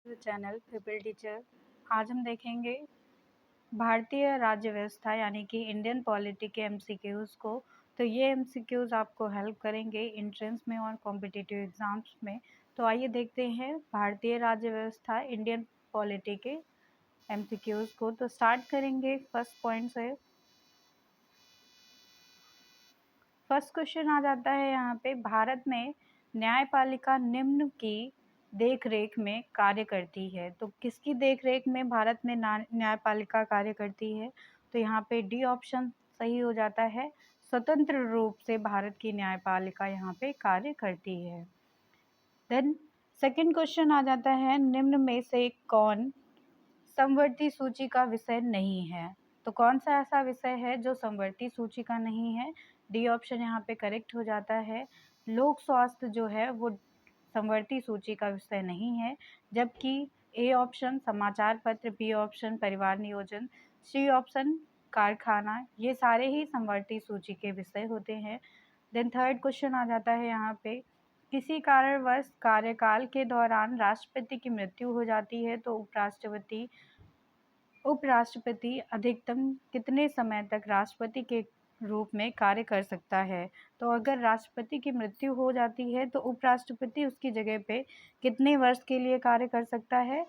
Channel people teacher. आज हम देखेंगे भारतीय राज्य व्यवस्था यानी कि इंडियन पॉलिटी के एमसीक्यूज़ को। तो ये एमसीक्यूज़ आपको हेल्प करेंगे एंट्रेंस में और कॉम्पिटिटिव एग्जाम्स में। तो आइए देखते हैं भारतीय राज्य व्यवस्था इंडियन पॉलिटी के एमसीक्यूज़ को। तो स्टार्ट करेंगे फर्स्ट पॉइंट से। फर्स्ट क्वेश्चन आ जाता है यहाँ पे, भारत में न्यायपालिका निम्न की देखरेख में कार्य करती है। तो किसकी देखरेख में भारत में न्यायपालिका कार्य करती है? तो यहाँ पे डी ऑप्शन सही हो जाता है। स्वतंत्र रूप से भारत की न्यायपालिका यहाँ पे कार्य करती है। देन सेकंड क्वेश्चन आ जाता है, निम्न में से कौन समवर्ती सूची का विषय नहीं है? तो कौन सा ऐसा विषय है जो समवर्ती सूची का नहीं है? डी ऑप्शन यहाँ पे करेक्ट हो जाता है। लोक स्वास्थ्य जो है वो समवर्ती सूची का विषय नहीं है, जबकि ए ऑप्शन समाचार पत्र, बी ऑप्शन परिवार नियोजन, सी ऑप्शन कारखाना, ये सारे ही समवर्ती सूची के विषय होते हैं। देन थर्ड क्वेश्चन आ जाता है यहाँ पे, किसी कारणवश कार्यकाल के दौरान राष्ट्रपति की मृत्यु हो जाती है तो उपराष्ट्रपति अधिकतम कितने समय तक राष्ट्रपति के रूप में कार्य कर सकता है? तो अगर राष्ट्रपति की मृत्यु हो जाती है तो उपराष्ट्रपति उसकी जगह पे कितने वर्ष के लिए कार्य कर सकता है?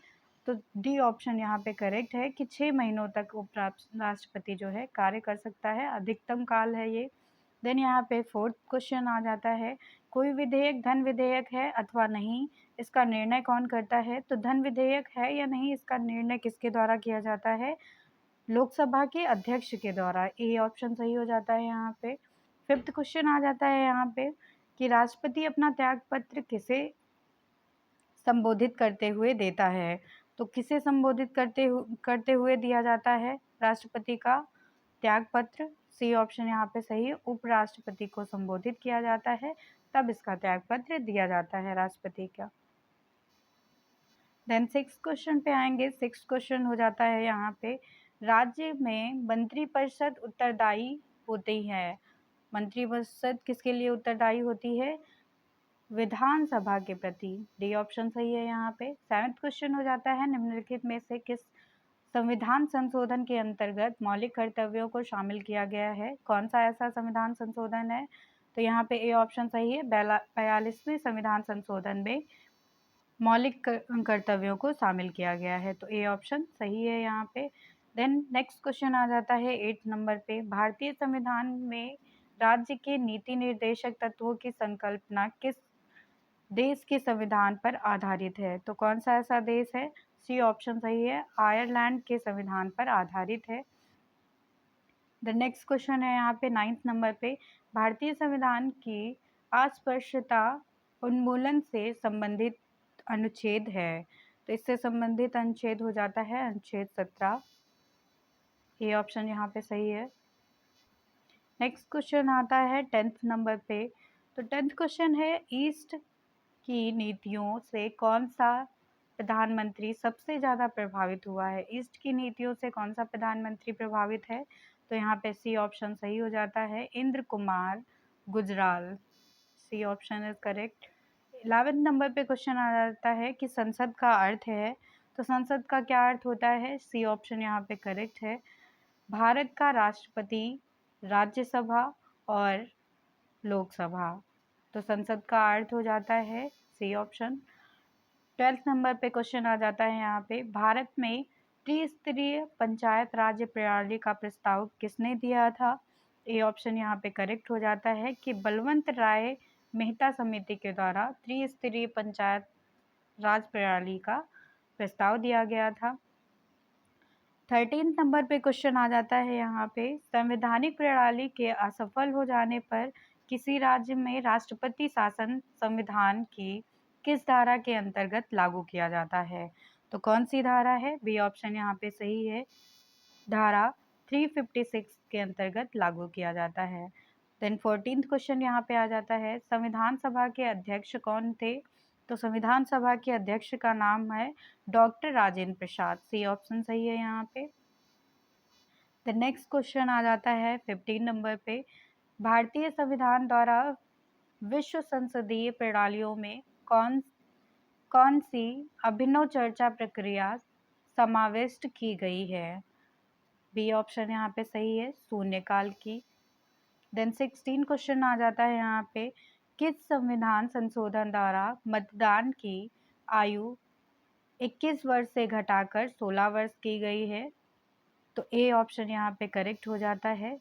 तो डी ऑप्शन यहाँ पे करेक्ट है कि 6 महीनों तक उपराष्ट्रपति जो है कार्य कर सकता है, अधिकतम काल है ये। देन यहाँ पे फोर्थ क्वेश्चन आ जाता है, कोई विधेयक धन विधेयक है अथवा नहीं, इसका निर्णय कौन करता है? तो धन विधेयक है या नहीं, इसका निर्णय किसके द्वारा किया जाता है? लोकसभा के अध्यक्ष के द्वारा। ए ऑप्शन सही हो जाता है यहाँ पे। फिफ्थ क्वेश्चन आ जाता है यहाँ पे कि राष्ट्रपति अपना त्याग पत्र किसे संबोधित करते हुए देता है? तो किसे संबोधित करते हुए दिया जाता है राष्ट्रपति का त्याग पत्र? सी ऑप्शन यहाँ पे सही है, उपराष्ट्रपति को संबोधित किया जाता है तब इसका त्याग पत्र दिया जाता है राष्ट्रपति का। देन सिक्स क्वेश्चन पे आएंगे। सिक्स क्वेश्चन हो जाता है यहाँ पे, राज्य में मंत्रिपरिषद उत्तरदायी होती है। मंत्रिपरिषद किसके लिए उत्तरदायी होती है? विधानसभा के प्रति। डी ऑप्शन सही है यहाँ पे। सेवेंथ क्वेश्चन हो जाता है, निम्नलिखित में से किस संविधान संशोधन के अंतर्गत मौलिक कर्तव्यों को शामिल किया गया है? कौन सा ऐसा संविधान संशोधन है? तो यहाँ पे ए ऑप्शन सही है, 42वें संविधान संशोधन में मौलिक कर्तव्यों को शामिल किया गया है। तो ए ऑप्शन सही है यहाँ पे। देन नेक्स्ट क्वेश्चन आ जाता है 8 नंबर पे, भारतीय संविधान में राज्य के नीति निर्देशक तत्वों की संकल्पना किस देश के संविधान पर आधारित है? तो कौन सा ऐसा देश है? सी ऑप्शन सही है, आयरलैंड के संविधान पर आधारित है। द नेक्स्ट क्वेश्चन है यहाँ पे 9th नंबर पे, भारतीय संविधान की अस्पृश्यता उन्मूलन से संबंधित अनुच्छेद है। तो इससे संबंधित अनुच्छेद हो जाता है अनुच्छेद 17। ये ऑप्शन यहाँ पे सही है। नेक्स्ट क्वेश्चन आता है 10th नंबर पे। तो 10th क्वेश्चन है, ईस्ट की नीतियों से कौन सा प्रधानमंत्री सबसे ज़्यादा प्रभावित हुआ है? ईस्ट की नीतियों से कौन सा प्रधानमंत्री प्रभावित है? तो यहाँ पे सी ऑप्शन सही हो जाता है, Inder Kumar Gujral. C option is correct. 11th number पे क्वेश्चन आ जाता है कि संसद का अर्थ है। तो संसद का क्या अर्थ होता है? सी ऑप्शन यहाँ पे करेक्ट है, भारत का राष्ट्रपति, राज्यसभा और लोकसभा। तो संसद का अर्थ हो जाता है सी ऑप्शन। 12th नंबर पे क्वेश्चन आ जाता है यहाँ पे, भारत में त्रिस्तरीय पंचायत राज्य प्रणाली का प्रस्ताव किसने दिया था? ए ऑप्शन यहाँ पे करेक्ट हो जाता है कि बलवंत राय मेहता समिति के द्वारा त्रिस्तरीय पंचायत राज प्रणाली का प्रस्ताव दिया गया था। 13th नंबर पे क्वेश्चन आ जाता है यहाँ पे, संवैधानिक प्रणाली के असफल हो जाने पर किसी राज्य में राष्ट्रपति शासन संविधान की किस धारा के अंतर्गत लागू किया जाता है? तो कौन सी धारा है? बी ऑप्शन यहाँ पे सही है, धारा 356 के अंतर्गत लागू किया जाता है। देन 14th क्वेश्चन यहाँ पे आ जाता है, संविधान सभा के अध्यक्ष कौन थे? तो संविधान सभा के अध्यक्ष का नाम है डॉक्टर राजेंद्र प्रसाद। सी ऑप्शन सही है यहाँ पे। द नेक्स्ट क्वेश्चन आ जाता है 15 नंबर पे, भारतीय संविधान द्वारा विश्व संसदीय प्रणालियों में कौन कौन सी अभिनव चर्चा प्रक्रिया समाविष्ट की गई है? बी ऑप्शन यहाँ पे सही है, शून्यकाल की। देन 16 क्वेश्चन आ जाता है यहाँ पे, किस संविधान संशोधन द्वारा मतदान की आयु 21 वर्ष से घटाकर 16 वर्ष की गई है? तो ए ऑप्शन यहाँ पे करेक्ट हो जाता है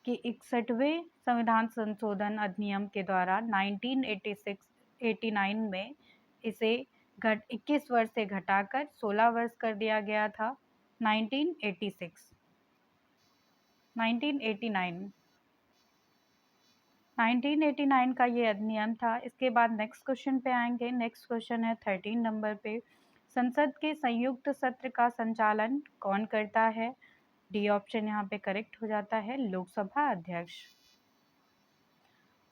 कि 61वें संविधान संशोधन अधिनियम के द्वारा 1989 में इसे 21 वर्ष से घटाकर 16 वर्ष कर दिया गया था। 1989 का ये अधिनियम था। इसके बाद नेक्स्ट क्वेश्चन पे आएंगे। नेक्स्ट क्वेश्चन है 13 नंबर पे, संसद के संयुक्त सत्र का संचालन कौन करता है? डी ऑप्शन यहाँ पे करेक्ट हो जाता है, लोकसभा अध्यक्ष।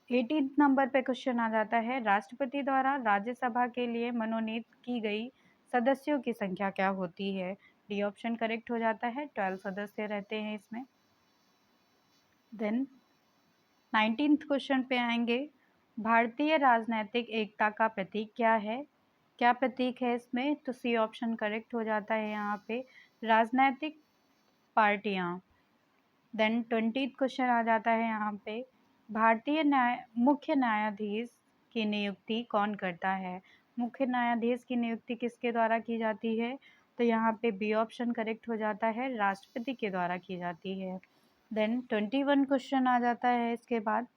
18 नंबर पे क्वेश्चन आ जाता है, राष्ट्रपति द्वारा राज्यसभा के लिए मनोनीत की गई सदस्यों की संख्या क्या होती है? डी ऑप्शन करेक्ट हो जाता है, 12 सदस्य रहते हैं इसमें। देन 19th क्वेश्चन पे आएंगे, भारतीय राजनैतिक एकता का प्रतीक क्या है? क्या प्रतीक है इसमें? तो सी ऑप्शन करेक्ट हो जाता है यहाँ पे, राजनैतिक पार्टियां। देन 20th क्वेश्चन आ जाता है यहाँ पे, भारतीय मुख्य न्यायाधीश की नियुक्ति कौन करता है? मुख्य न्यायाधीश की नियुक्ति किसके द्वारा की जाती है? तो यहाँ पे बी ऑप्शन करेक्ट हो जाता है, राष्ट्रपति के द्वारा की जाती है। देन 21 क्वेश्चन आ जाता है इसके बाद,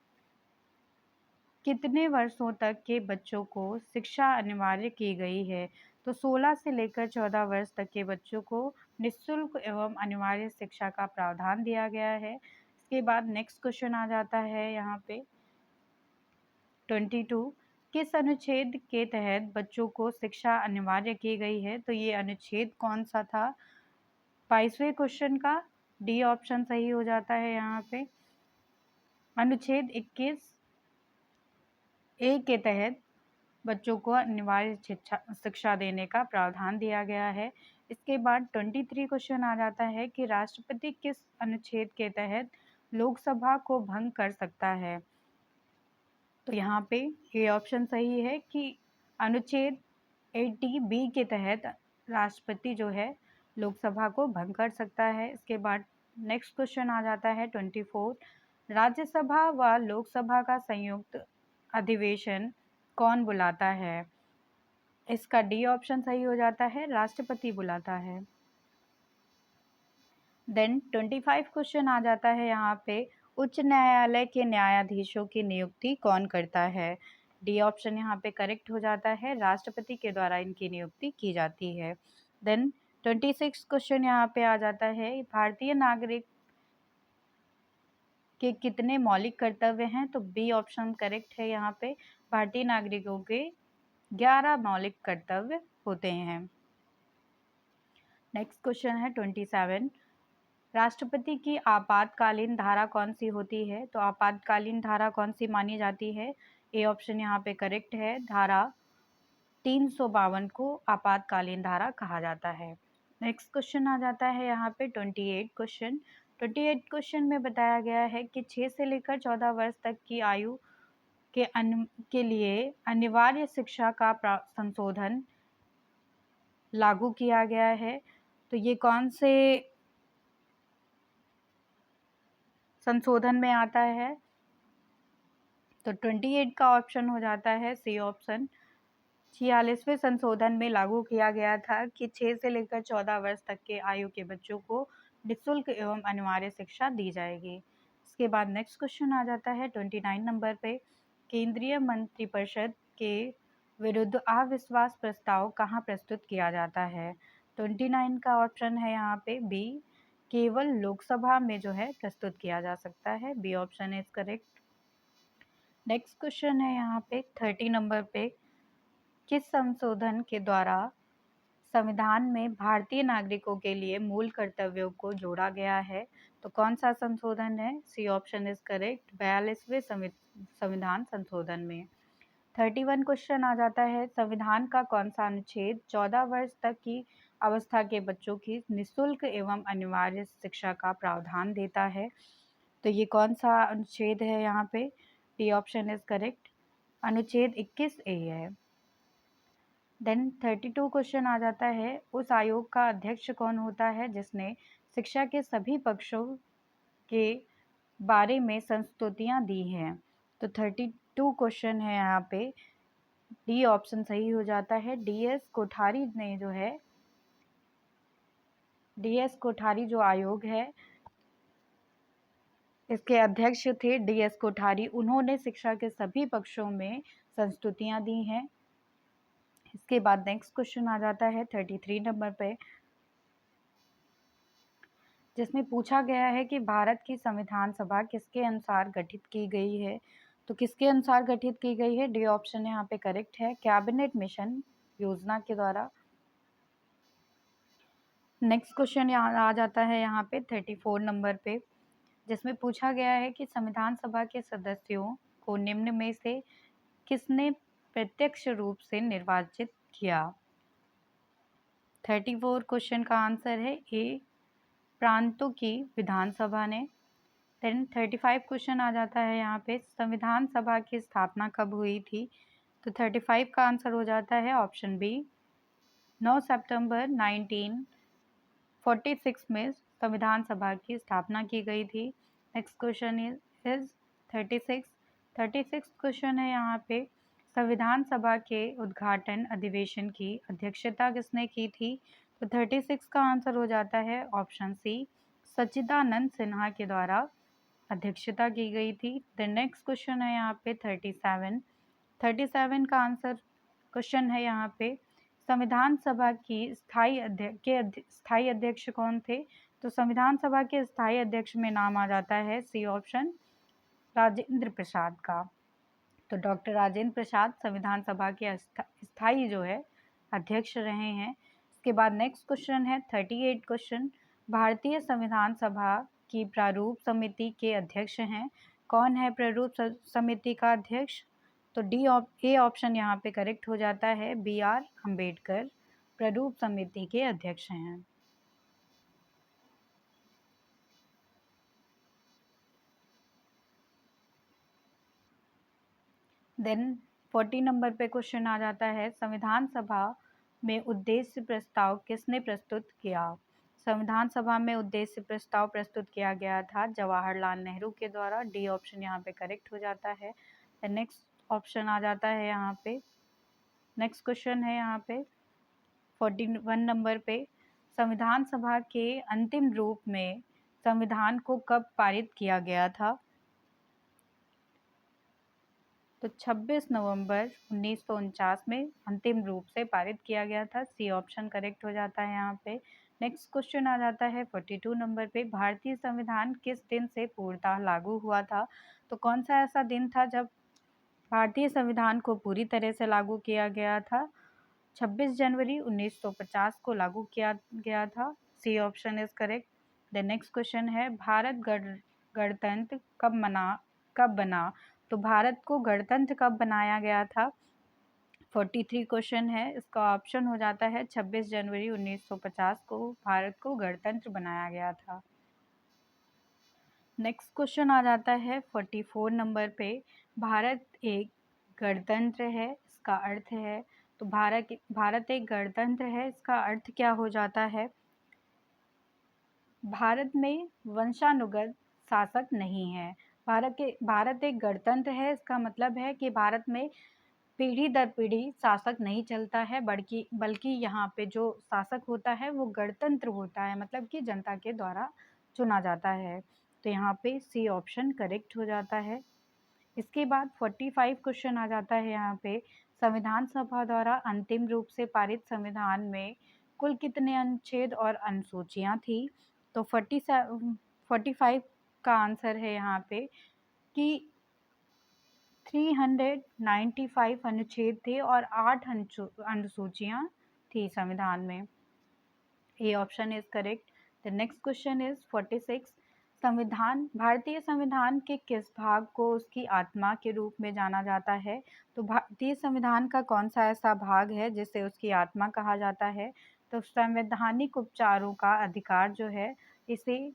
कितने वर्षों तक के बच्चों को शिक्षा अनिवार्य की गई है? तो 16 से लेकर 14 वर्ष तक के बच्चों को निःशुल्क एवं अनिवार्य शिक्षा का प्रावधान दिया गया है। इसके बाद नेक्स्ट क्वेश्चन आ जाता है यहाँ पे 22, किस अनुच्छेद के तहत बच्चों को शिक्षा अनिवार्य की गई है? तो ये अनुच्छेद कौन सा था? 22वें क्वेश्चन का डी ऑप्शन सही हो जाता है यहाँ पे, अनुच्छेद 21 ए के तहत बच्चों को अनिवार्य शिक्षा देने का प्रावधान दिया गया है। इसके बाद 23 क्वेश्चन आ जाता है कि राष्ट्रपति किस अनुच्छेद के तहत लोकसभा को भंग कर सकता है? तो यहाँ पे ये ऑप्शन सही है कि अनुच्छेद 80B के तहत राष्ट्रपति जो है लोकसभा को भंग कर सकता है। इसके बाद नेक्स्ट क्वेश्चन आ जाता है 24, राज्यसभा व लोकसभा का संयुक्त अधिवेशन कौन बुलाता है? इसका डी ऑप्शन सही हो जाता है, राष्ट्रपति बुलाता है। देन 25 क्वेश्चन आ जाता है यहाँ पे, उच्च न्यायालय के न्यायाधीशों की नियुक्ति कौन करता है? डी ऑप्शन यहाँ पे करेक्ट हो जाता है, राष्ट्रपति के द्वारा इनकी नियुक्ति की जाती है। देन 26 क्वेश्चन यहाँ पे आ जाता है, भारतीय नागरिक के कितने मौलिक कर्तव्य हैं? तो बी ऑप्शन करेक्ट है यहाँ पे, भारतीय नागरिकों के 11 मौलिक कर्तव्य होते हैं। नेक्स्ट क्वेश्चन है 27, राष्ट्रपति की आपातकालीन धारा कौन सी होती है? तो आपातकालीन धारा कौन सी मानी जाती है? ए ऑप्शन यहाँ पे करेक्ट है, धारा 352 को आपातकालीन धारा कहा जाता है। नेक्स्ट क्वेश्चन आ जाता है यहाँ पे 28 क्वेश्चन में बताया गया है कि 6 से लेकर 14 वर्ष तक की आयु के लिए अनिवार्य शिक्षा का संशोधन लागू किया गया है। तो ये कौन से संशोधन में आता है? तो 28 का ऑप्शन हो जाता है सी ऑप्शन, 46वें संशोधन में लागू किया गया था कि 6 से लेकर 14 वर्ष तक के आयु के बच्चों को निःशुल्क एवं अनिवार्य शिक्षा दी जाएगी। इसके बाद नेक्स्ट क्वेश्चन आ जाता है 29 नंबर पे, केंद्रीय मंत्रिपरिषद के विरुद्ध अविश्वास प्रस्ताव कहाँ प्रस्तुत किया जाता है? 29 का ऑप्शन है यहाँ पे बी, केवल लोकसभा में जो है प्रस्तुत किया जा सकता है, B option is correct. Next question है यहाँ पे 30 नंबर पे, किस संशोधन के द्वारा संविधान में भारतीय नागरिकों के लिए मूल कर्तव्यों को जोड़ा गया है? तो कौन सा संशोधन है? सी ऑप्शन इज करेक्ट, 42वें संविधान संशोधन में। 31 क्वेश्चन आ जाता है, संविधान का कौन सा अनुच्छेद 14 वर्ष तक की अवस्था के बच्चों की निःशुल्क एवं अनिवार्य शिक्षा का प्रावधान देता है? तो ये कौन सा अनुच्छेद है यहाँ पे? डी ऑप्शन इज करेक्ट, अनुच्छेद 21A है। देन 32 क्वेश्चन आ जाता है, उस आयोग का अध्यक्ष कौन होता है जिसने शिक्षा के सभी पक्षों के बारे में संस्तुतियां दी हैं। तो 32 क्वेश्चन है यहाँ पे, डी ऑप्शन सही हो जाता है। डीएस कोठारी ने जो है, डीएस कोठारी जो आयोग है इसके अध्यक्ष थे डीएस कोठारी, उन्होंने शिक्षा के सभी पक्षों में संस्तुतियां दी हैं। इसके बाद नेक्स्ट क्वेश्चन आ जाता है 33 नंबर पे, जिसमें पूछा गया है कि भारत की संविधान सभा किसके अनुसार गठित की गई है। तो किसके अनुसार गठित की गई है, डी ऑप्शन यहाँ पे करेक्ट है, कैबिनेट मिशन योजना के द्वारा। नेक्स्ट क्वेश्चन यहाँ आ जाता है यहाँ पे 34 नंबर पे, जिसमें पूछा गया है कि संविधान सभा के सदस्यों को निम्न में से किसने प्रत्यक्ष रूप से निर्वाचित किया। 34 क्वेश्चन का आंसर है ए, प्रांतों की विधानसभा ने। देन 35 क्वेश्चन आ जाता है यहाँ पे, संविधान सभा की स्थापना कब हुई थी। तो 35 का आंसर हो जाता है ऑप्शन बी, 9 सितंबर 1946 में संविधान सभा की स्थापना की गई थी। नेक्स्ट क्वेश्चन इज 36 क्वेश्चन है यहाँ पे, संविधान सभा के उद्घाटन अधिवेशन की अध्यक्षता किसने की थी। तो 36 का आंसर हो जाता है ऑप्शन सी, सच्चिदानंद सिन्हा के द्वारा अध्यक्षता की गई थी। द नेक्स्ट क्वेश्चन है यहाँ पे 37 का आंसर क्वेश्चन है यहाँ पे, संविधान सभा की स्थायी अध्यक्ष कौन थे। तो संविधान सभा के स्थायी अध्यक्ष में नाम आ जाता है सी ऑप्शन, राजेंद्र प्रसाद का। तो डॉक्टर राजेंद्र प्रसाद संविधान सभा के स्थायी जो है अध्यक्ष रहे हैं। इसके बाद नेक्स्ट क्वेश्चन है 38 क्वेश्चन, भारतीय संविधान सभा की प्रारूप समिति के अध्यक्ष हैं, कौन है प्रारूप समिति का अध्यक्ष। तो ए ऑप्शन यहाँ पे करेक्ट हो जाता है, बी आर अम्बेडकर प्रारूप समिति के अध्यक्ष हैं। देन 40 नंबर पे क्वेश्चन आ जाता है, संविधान सभा में उद्देश्य प्रस्ताव किसने प्रस्तुत किया। संविधान सभा में उद्देश्य प्रस्ताव प्रस्तुत किया गया था जवाहरलाल नेहरू के द्वारा, डी ऑप्शन यहाँ पे करेक्ट हो जाता है। नेक्स्ट ऑप्शन आ जाता है यहाँ पे, नेक्स्ट क्वेश्चन है यहाँ पे 41 नंबर पे, संविधान सभा के अंतिम रूप में संविधान को कब पारित किया गया था। तो 26 नवंबर 1949 में अंतिम रूप से पारित किया गया था, सी ऑप्शन करेक्ट हो जाता है यहाँ पे। नेक्स्ट क्वेश्चन आ जाता है 42 नंबर पे, भारतीय संविधान किस दिन से पूर्णतः लागू हुआ था। तो कौन सा ऐसा दिन था जब भारतीय संविधान को पूरी तरह से लागू किया गया था। 26 जनवरी 1950 को लागू किया गया था, C option is correct. The next question है, भारत गणतंत्र कब बना। तो भारत को गणतंत्र कब बनाया गया था। 43 क्वेश्चन है, इसका ऑप्शन हो जाता है 26 जनवरी 1950 को भारत को गणतंत्र बनाया गया था। नेक्स्ट क्वेश्चन आ जाता है 44 नंबर पे, भारत एक गणतंत्र है, इसका अर्थ है। तो भारत एक गणतंत्र है, इसका अर्थ क्या हो जाता है, भारत में वंशानुगत शासक नहीं है। भारत एक गणतंत्र है, इसका मतलब है कि भारत में पीढ़ी दर पीढ़ी शासक नहीं चलता है, बल्कि यहाँ पे जो शासक होता है वो गणतंत्र होता है, मतलब कि जनता के द्वारा चुना जाता है। तो यहाँ पे सी ऑप्शन करेक्ट हो जाता है। इसके बाद 45 क्वेश्चन आ जाता है यहाँ पे, संविधान सभा द्वारा अंतिम रूप से पारित संविधान में कुल कितने अनुच्छेद और अनुसूचियाँ थी। तो 45 का आंसर है यहाँ पे कि 395 अनुच्छेद थे और 8 अनुसूचियाँ थी संविधान में, ए option is correct. The next question is 46, भारतीय संविधान के किस भाग को उसकी आत्मा के रूप में जाना जाता है। तो भारतीय संविधान का कौन सा ऐसा भाग है जिसे उसकी आत्मा कहा जाता है। तो संवैधानिक उपचारों का अधिकार जो है इसे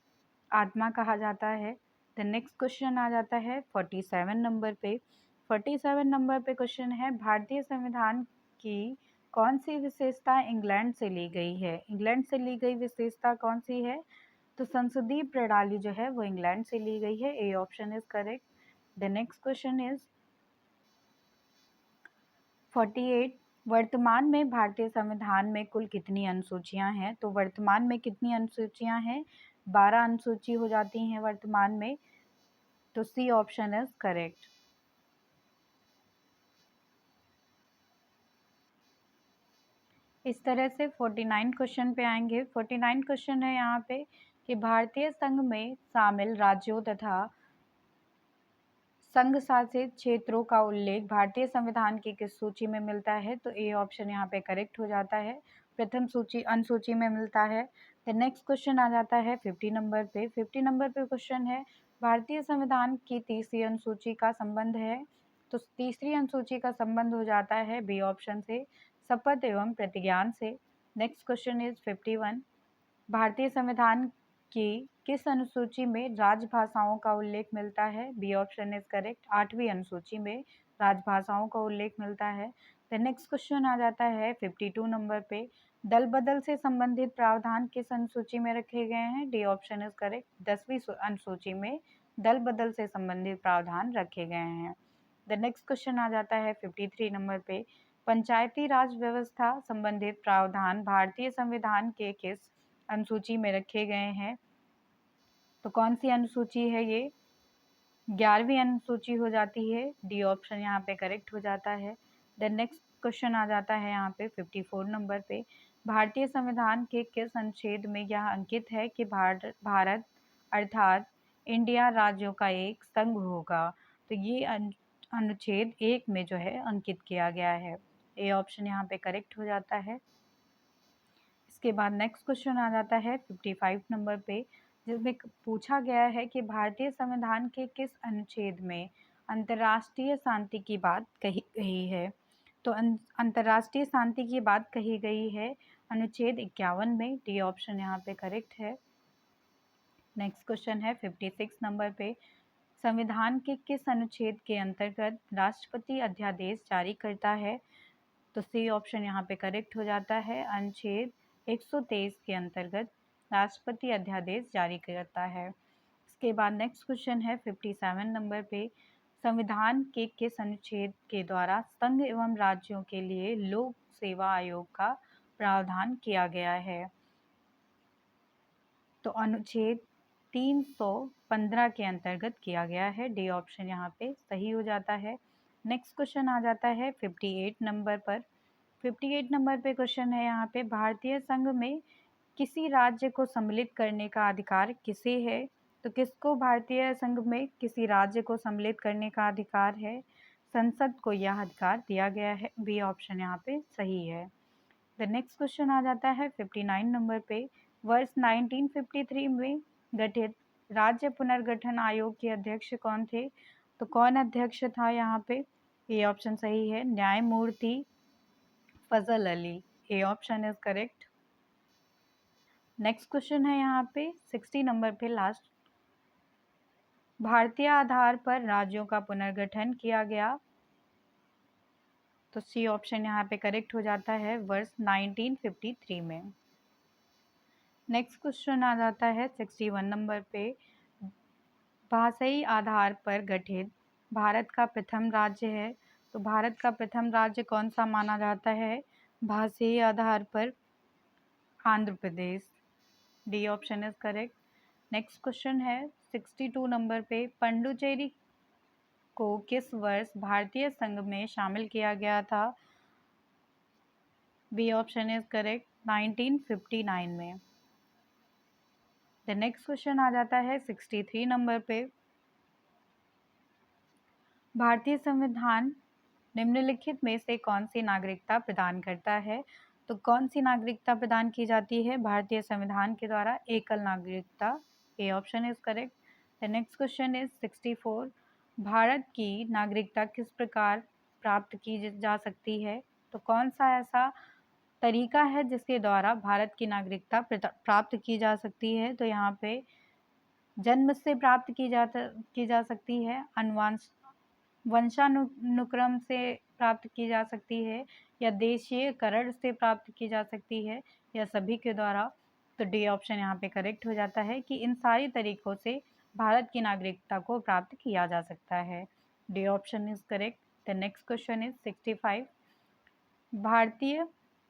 आत्मा कहा जाता है। द नेक्स्ट क्वेश्चन आ जाता है 47 नंबर पे। 47 नंबर पे क्वेश्चन है, भारतीय संविधान की कौन सी विशेषता इंग्लैंड से ली गई है? इंग्लैंड से ली गई विशेषता कौन सी है? तो संसदीय प्रणाली जो है वो इंग्लैंड से ली गई है। ए option is correct. The next question is 48। वर्तमान में भारतीय संविधान में कुल कितनी अनुसूचियां हैं? तो वर्तमान में कितनी अनुसूचियां हैं? 12 अनुसूची हो जाती हैं वर्तमान में। तो सी ऑप्शन इज करेक्ट। इस तरह से 49 क्वेश्चन पे आएंगे। 49 क्वेश्चन है यहाँ पे कि भारतीय संघ में शामिल राज्यों तथा संघ शासित क्षेत्रों का उल्लेख भारतीय संविधान की किस सूची में मिलता है? तो ए ऑप्शन यहाँ पे करेक्ट हो जाता है, प्रथम सूची अनुसूची में मिलता है। द नेक्स्ट क्वेश्चन आ जाता है 50 नंबर पे। 50 नंबर पे क्वेश्चन है भारतीय संविधान की तीसरी अनुसूची का संबंध है। तो तीसरी अनुसूची का संबंध हो जाता है बी ऑप्शन से, शपथ एवं प्रतिज्ञान से। Next question is 51। भारतीय संविधान की किस अनुसूची में राजभाषाओं का उल्लेख मिलता है? बी ऑप्शन इज करेक्ट, 8वीं अनुसूची में राजभाषाओं का उल्लेख मिलता है। द नेक्स्ट क्वेश्चन आ जाता है 52 नंबर पे। दल बदल से संबंधित प्रावधान किस अनुसूची में रखे गए हैं? डी ऑप्शन इज करेक्ट, 10वीं अनुसूची में दल बदल से संबंधित प्रावधान रखे गए हैं। द नेक्स्ट क्वेश्चन आ जाता है 53 नंबर पे। पंचायती राज व्यवस्था संबंधित प्रावधान भारतीय संविधान के किस अनुसूची में रखे गए हैं? तो कौन सी अनुसूची है ये? 11वीं अनुसूची हो जाती है। डी ऑप्शन यहाँ पे करेक्ट हो जाता है। द नेक्स्ट क्वेश्चन आ जाता है यहाँ पे 54 नंबर पे। भारतीय संविधान के किस अनुच्छेद में यह अंकित है कि भारत अर्थात इंडिया राज्यों का एक संघ होगा? तो ये अनुच्छेद 1 में जो है अंकित किया गया है। ए ऑप्शन यहाँ पे करेक्ट हो जाता है। इसके बाद नेक्स्ट क्वेश्चन आ जाता है 55 नंबर पे, जिसमें पूछा गया है कि भारतीय संविधान के किस अनुच्छेद में अंतर्राष्ट्रीय शांति की बात कही गई है? तो अंतर्राष्ट्रीय शांति की बात कही गई है अनुच्छेद 51 में। डी ऑप्शन यहाँ पे करेक्ट है। नेक्स्ट क्वेश्चन है 56 नंबर पे। संविधान के किस अनुच्छेद के अंतर्गत राष्ट्रपति अध्यादेश जारी करता है? तो सी ऑप्शन यहाँ पे करेक्ट हो जाता है, अनुच्छेद 123 के अंतर्गत राष्ट्रपति अध्यादेश जारी करता है। इसके बाद नेक्स्ट क्वेश्चन है 57 नंबर पे। संविधान के किस अनुच्छेद के द्वारा संघ एवं राज्यों के लिए लोक सेवा आयोग का प्रावधान किया गया है? तो अनुच्छेद 315 के अंतर्गत किया गया है। डी ऑप्शन यहाँ पे सही हो जाता है। नेक्स्ट क्वेश्चन आ जाता है 58 नंबर पर। 58 नंबर पे क्वेश्चन है यहाँ पे, भारतीय संघ में किसी राज्य को सम्मिलित करने का अधिकार किसे है? तो किसको भारतीय संघ में किसी राज्य को सम्मिलित करने का अधिकार है? संसद को यह अधिकार दिया गया है। बी ऑप्शन यहाँ पे सही है। द नेक्स्ट क्वेश्चन आ जाता है 59 नंबर पे। वर्ष 1953 में गठित राज्य पुनर्गठन आयोग के अध्यक्ष कौन थे? तो कौन अध्यक्ष था यहाँ पे? ये ऑप्शन सही है, न्यायमूर्ति Fazal Ali. A option is correct. Next question है यहाँ पे 60 नंबर पे लास्ट। भारतीय आधार पर राज्यों का पुनर्गठन किया गया? तो सी ऑप्शन यहाँ पे करेक्ट हो जाता है, वर्ष 1953 में। नेक्स्ट क्वेश्चन आ जाता है 61 नंबर पे। भाषाई आधार पर गठित भारत का प्रथम राज्य है? तो भारत का प्रथम राज्य कौन सा माना जाता है भाषाई आधार पर? Andhra Pradesh. D option is correct. Next question है 62 नंबर पे। पंडुचेरी को किस वर्ष भारतीय संघ में शामिल किया गया था? बी ऑप्शन इज करेक्ट, 1959 में। द नेक्स्ट क्वेश्चन आ जाता है 63 नंबर पे। भारतीय संविधान निम्नलिखित में से कौन सी नागरिकता प्रदान करता है? तो कौन सी नागरिकता प्रदान की जाती है भारतीय संविधान के द्वारा? एकल नागरिकता। ए option is correct. The next question is 64। Bharat की नागरिकता किस प्रकार प्राप्त की जा सकती है? तो कौन सा ऐसा तरीका है जिसके द्वारा भारत की नागरिकता प्राप्त की जा सकती है? तो यहाँ पे जन्म से प्राप्त की जा सकती है, वंशानुक्रम से प्राप्त की जा सकती है, या देशीय करण से प्राप्त की जा सकती है या सभी के द्वारा। तो डी ऑप्शन यहाँ पे करेक्ट हो जाता है कि इन सारी तरीकों से भारत की नागरिकता को प्राप्त किया जा सकता है। D option is correct. The next question is 65। भारतीय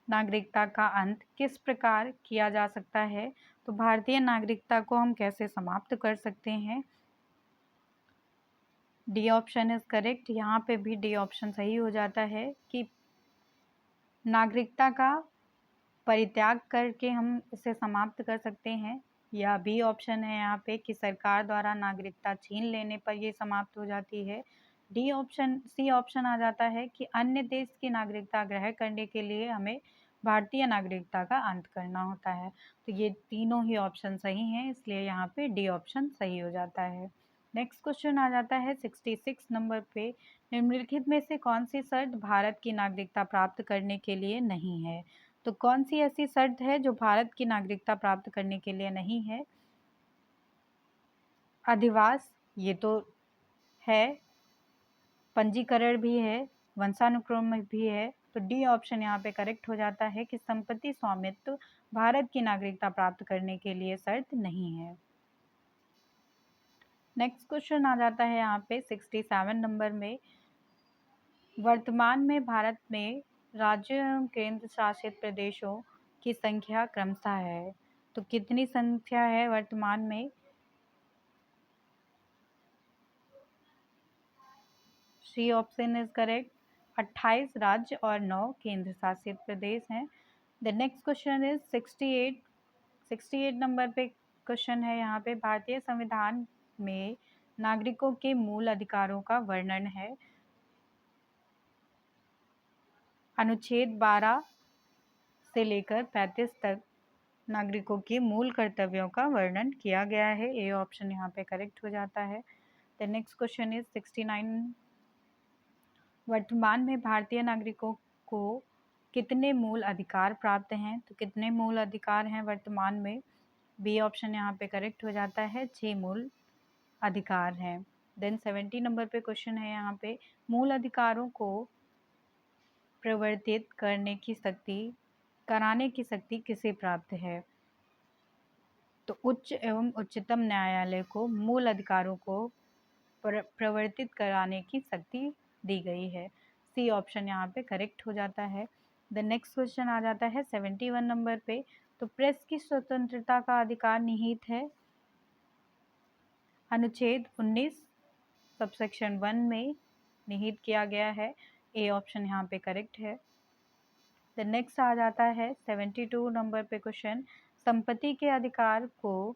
नागरिकता का अंत किस प्रकार किया जा सकता है? तो भारतीय नागरिकता को हम कैसे समाप्त कर सकते हैं? D option is correct. यहाँ पे भी डी ऑप्शन सही हो जाता है कि नागरिकता का परित्याग करके हम इसे समाप्त कर सकते हैं, या बी ऑप्शन है यहाँ पे कि सरकार द्वारा नागरिकता छीन लेने पर ये समाप्त हो जाती है। डी ऑप्शन सी ऑप्शन आ जाता है कि अन्य देश की नागरिकता ग्रहण करने के लिए हमें भारतीय नागरिकता का अंत करना होता है। तो ये तीनों ही ऑप्शन सही हैं, इसलिए यहाँ पे डी ऑप्शन सही हो जाता है। नेक्स्ट क्वेश्चन आ जाता है 66 नंबर पे। निम्नलिखित में से कौन सी शर्त भारत की नागरिकता प्राप्त करने के लिए नहीं है? तो कौन सी ऐसी शर्त है जो भारत की नागरिकता प्राप्त करने के लिए नहीं है? अधिवास ये तो है, पंजीकरण भी है, वंशानुक्रम भी है। तो डी ऑप्शन यहाँ पे करेक्ट हो जाता है कि संपत्ति स्वामित्व भारत की नागरिकता प्राप्त करने के लिए शर्त नहीं है। नेक्स्ट क्वेश्चन आ जाता है यहाँ पे 67 नंबर में। वर्तमान में भारत में राज्यों एवं केंद्र शासित प्रदेशों की संख्या क्रमशः है। तो कितनी संख्या है वर्तमान में? सी ऑप्शन इज करेक्ट। 28 राज्य और 9 केंद्र शासित प्रदेश हैं। The next question is 68 number पे क्वेश्चन है यहाँ पे। भारतीय संविधान में नागरिकों के मूल अधिकारों का वर्णन है। अनुच्छेद 12 से लेकर 35 तक नागरिकों के मूल कर्तव्यों का वर्णन किया गया है। ए ऑप्शन यहाँ पे करेक्ट हो जाता है। The next question is 69। वर्तमान में भारतीय नागरिकों को कितने मूल अधिकार प्राप्त हैं? तो कितने मूल अधिकार हैं वर्तमान में? बी ऑप्शन यहाँ पे करेक्ट हो जाता है, 6 मूल अधिकार हैं। देन 70 नंबर पे क्वेश्चन है यहाँ पे। मूल अधिकारों को प्रवर्तित कराने की शक्ति किसे प्राप्त है? तो उच्च एवं उच्चतम न्यायालय को मूल अधिकारों को प्रवर्तित कराने की शक्ति दी गई है। सी ऑप्शन यहाँ पे करेक्ट हो जाता है। द नेक्स्ट क्वेश्चन आ जाता है 71 नंबर पे। तो प्रेस की स्वतंत्रता का अधिकार निहित है अनुच्छेद 19 सबसेक्शन 1 में निहित किया गया है। ए ऑप्शन यहाँ पे करेक्ट है। द नेक्स्ट आ जाता है 72 नंबर पे क्वेश्चन। संपत्ति के अधिकार को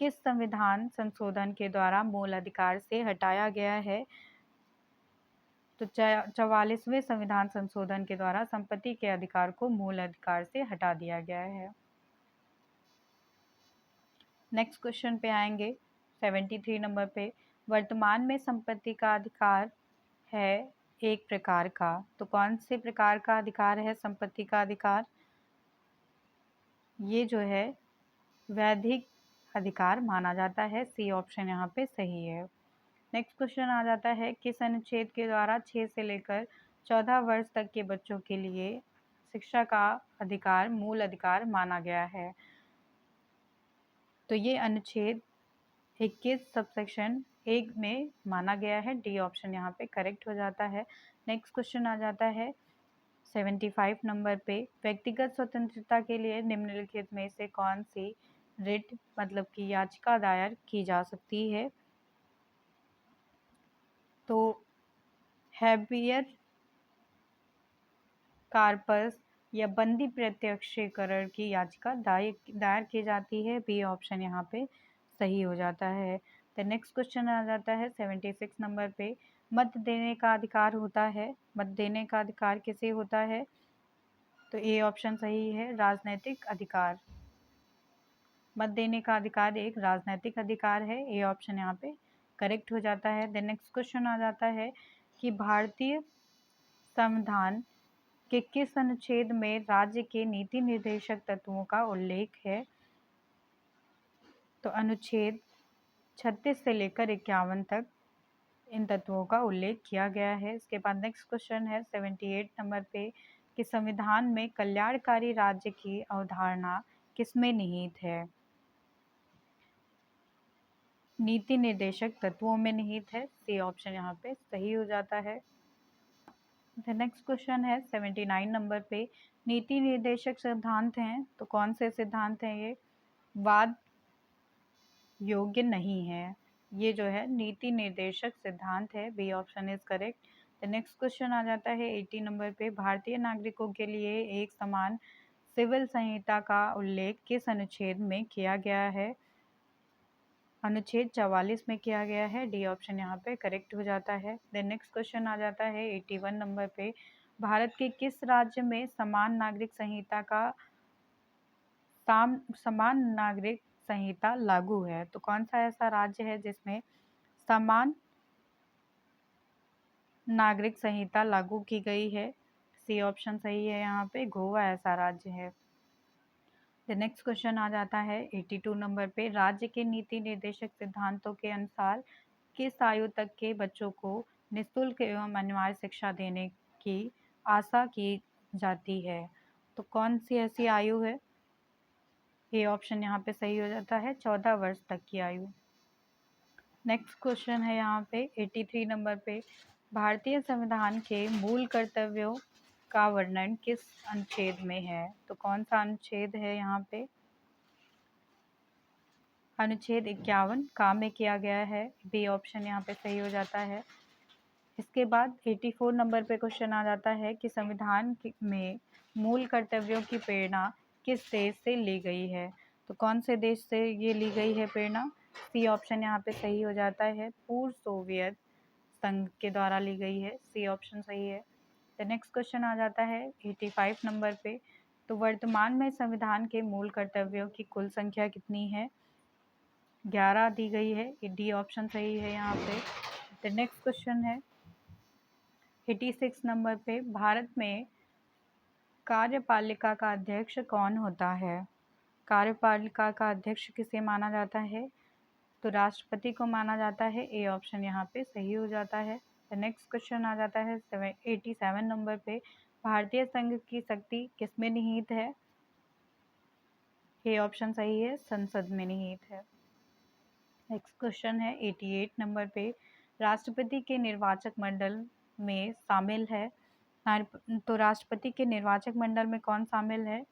किस संविधान संशोधन के द्वारा मूल अधिकार से हटाया गया है? तो 44वें संविधान संशोधन के द्वारा संपत्ति के अधिकार को मूल अधिकार से हटा दिया गया है। नेक्स्ट क्वेश्चन पे आएंगे 73 नंबर पे। वर्तमान में संपत्ति का अधिकार है एक प्रकार का। तो कौन से प्रकार का अधिकार है संपत्ति का अधिकार? ये जो है वैधिक अधिकार माना जाता है। सी ऑप्शन यहाँ पे सही है। नेक्स्ट क्वेश्चन आ जाता है किस अनुच्छेद के द्वारा 6 से लेकर 14 वर्ष तक के बच्चों के लिए शिक्षा का अधिकार मूल अधिकार माना गया है? तो ये अनुच्छेद 21 सबसेक्शन 1 में माना गया है। डी ऑप्शन यहाँ पे करेक्ट हो जाता है। नेक्स्ट क्वेश्चन आ जाता है 75 नंबर पे। व्यक्तिगत स्वतंत्रता के लिए निम्नलिखित में से कौन सी रिट मतलब कि याचिका दायर की जा सकती है? तो हैबियर कार्पस या बंदी प्रत्यक्षीकरण की याचिका दायर की जाती है। बी ऑप्शन यहाँ पे सही हो जाता है। द नेक्स्ट क्वेश्चन आ जाता है 76 नंबर पे। मत देने का अधिकार होता है। मत देने का अधिकार किसे होता है? तो ए ऑप्शन सही है, राजनैतिक अधिकार। मत देने का अधिकार एक राजनैतिक अधिकार है। ए ऑप्शन यहाँ पे करेक्ट हो जाता है। द नेक्स्ट क्वेश्चन आ जाता है कि भारतीय संविधान के किस अनुच्छेद में राज्य के नीति निर्देशक तत्वों का उल्लेख है? तो अनुच्छेद 36 से लेकर 51 तक इन तत्वों का उल्लेख किया गया है। इसके बाद नेक्स्ट क्वेश्चन है 78 नंबर पे कि संविधान में कल्याणकारी राज्य की अवधारणा किसमें निहित है? नीति निर्देशक तत्वों में निहित है। सी ऑप्शन यहाँ पे सही हो जाता है। द नेक्स्ट क्वेश्चन है 79 नंबर पे, नीति निर्देशक सिद्धांत हैं तो कौन से सिद्धांत हैं ये? वाद योग्य नहीं है। ये जो है नीति निर्देशक सिद्धांत है। B option is correct. The next question आ जाता है 80 नंबर पे, भारतीय नागरिकों के लिए एक समान सिविल संहिता का उल्लेख किस अनुच्छेद में किया गया है? अनुच्छेद 44 में किया गया है। डी ऑप्शन यहाँ पे करेक्ट हो जाता है। देन नेक्स्ट क्वेश्चन आ जाता है 81 नंबर पे, भारत के किस राज्य में समान नागरिक संहिता का समान नागरिक संहिता लागू है? तो कौन सा ऐसा राज्य है जिसमें समान नागरिक संहिता लागू की गई है? सी ऑप्शन सही है यहाँ पे, गोवा ऐसा राज्य है। द नेक्स्ट क्वेश्चन आ जाता है 82 नंबर पे, राज्य के नीति निर्देशक सिद्धांतों के अनुसार किस आयु तक के बच्चों को निःशुल्क एवं अनिवार्य शिक्षा देने की आशा की जाती है? तो कौन सी ऐसी आयु है? ये ऑप्शन यहाँ पे सही हो जाता है, 14 वर्ष तक की आयु। नेक्स्ट क्वेश्चन है यहाँ पे 83 नंबर पे, भारतीय संविधान के मूल कर्तव्यों का वर्णन किस अनुच्छेद में है? तो कौन सा अनुच्छेद है यहाँ पे? अनुच्छेद 51 का में किया गया है। बी ऑप्शन यहाँ पे सही हो जाता है। इसके बाद 84 नंबर पे क्वेश्चन आ जाता है कि संविधान में मूल कर्तव्यों की प्रेरणा किस देश से ली गई है? तो कौन से देश से ये ली गई है प्रेरणा? सी ऑप्शन यहाँ पे सही हो जाता है, पूर्व सोवियत संघ के द्वारा ली गई है। सी ऑप्शन सही है। द नेक्स्ट क्वेश्चन आ जाता है 85 नंबर पे, तो वर्तमान में संविधान के मूल कर्तव्यों की कुल संख्या कितनी है? 11 दी गई है। डी ऑप्शन सही है यहाँ पे। द नेक्स्ट क्वेश्चन है 86 नंबर पे, भारत में कार्यपालिका का अध्यक्ष कौन होता है? कार्यपालिका का अध्यक्ष किसे माना जाता है? तो राष्ट्रपति को माना जाता है। ए ऑप्शन यहाँ पे सही हो जाता है। द नेक्स्ट क्वेश्चन आ जाता है 87 नंबर पे, भारतीय संघ की शक्ति किसमें निहित है? ए ऑप्शन सही है, संसद में निहित है। नेक्स्ट क्वेश्चन है 88 नंबर पे, राष्ट्रपति के निर्वाचक मंडल में शामिल है? तो राष्ट्रपति के निर्वाचक मंडल में कौन शामिल है?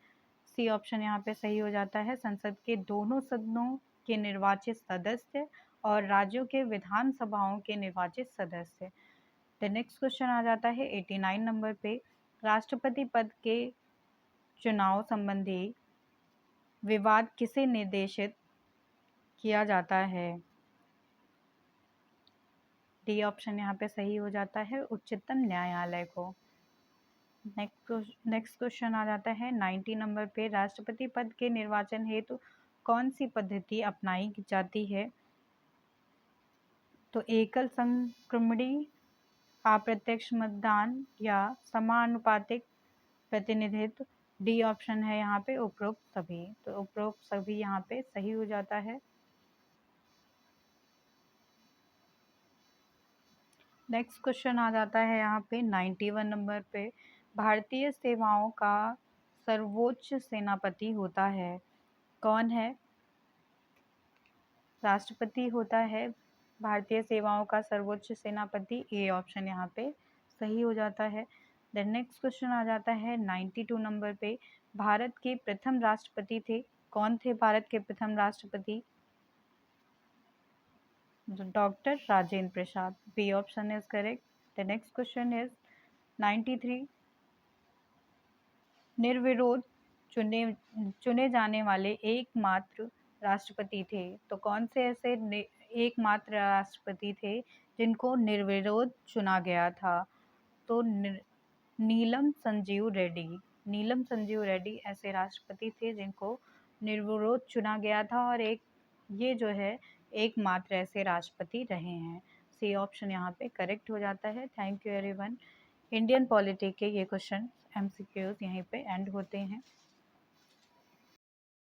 सी ऑप्शन यहाँ पे सही हो जाता है, संसद के दोनों सदनों के निर्वाचित सदस्य और राज्यों के विधानसभाओं के निर्वाचित सदस्य। द नेक्स्ट क्वेश्चन आ जाता है 89 नंबर पे, राष्ट्रपति पद के चुनाव संबंधी विवाद किसे निर्देशित किया जाता है? डी ऑप्शन यहाँ पे सही हो जाता है, उच्चतम न्यायालय को। नेक्स्ट क्वेश्चन आ जाता है 90 नंबर पे, राष्ट्रपति पद के निर्वाचन हेतु कौन सी पद्धति अपनाई जाती है? तो एकल संक्रमणी, अप्रत्यक्ष मतदान या समानुपातिक प्रतिनिधित्व। डी ऑप्शन है यहाँ पे उपरोक्त सभी। तो उपरोक्त सभी यहाँ पे सही हो जाता है। नेक्स्ट क्वेश्चन आ जाता है यहाँ पे 91 नंबर पे, भारतीय सेवाओं का सर्वोच्च सेनापति होता है? कौन है? राष्ट्रपति होता है भारतीय सेवाओं का सर्वोच्च सेनापति। ए ऑप्शन यहाँ पे सही हो जाता है। द नेक्स्ट क्वेश्चन आ जाता है 92 नंबर पे, भारत के प्रथम राष्ट्रपति थे? कौन थे भारत के प्रथम राष्ट्रपति? Doctor Rajendra Prasad. B option is correct. The next question is 93, निर्विरोध चुने जाने वाले एकमात्र राष्ट्रपति थे? तो कौन से ऐसे एकमात्र राष्ट्रपति थे जिनको निर्विरोध चुना गया था? तो नीलम संजीव रेड्डी। नीलम संजीव रेड्डी ऐसे राष्ट्रपति थे जिनको निर्विरोध चुना गया था और ये जो है एकमात्र ऐसे राष्ट्रपति रहे हैं। सी ऑप्शन यहाँ पे करेक्ट हो जाता है। Thank you everyone. Indian polity के ये क्वेश्चन MCQs यहीं पे एंड होते हैं।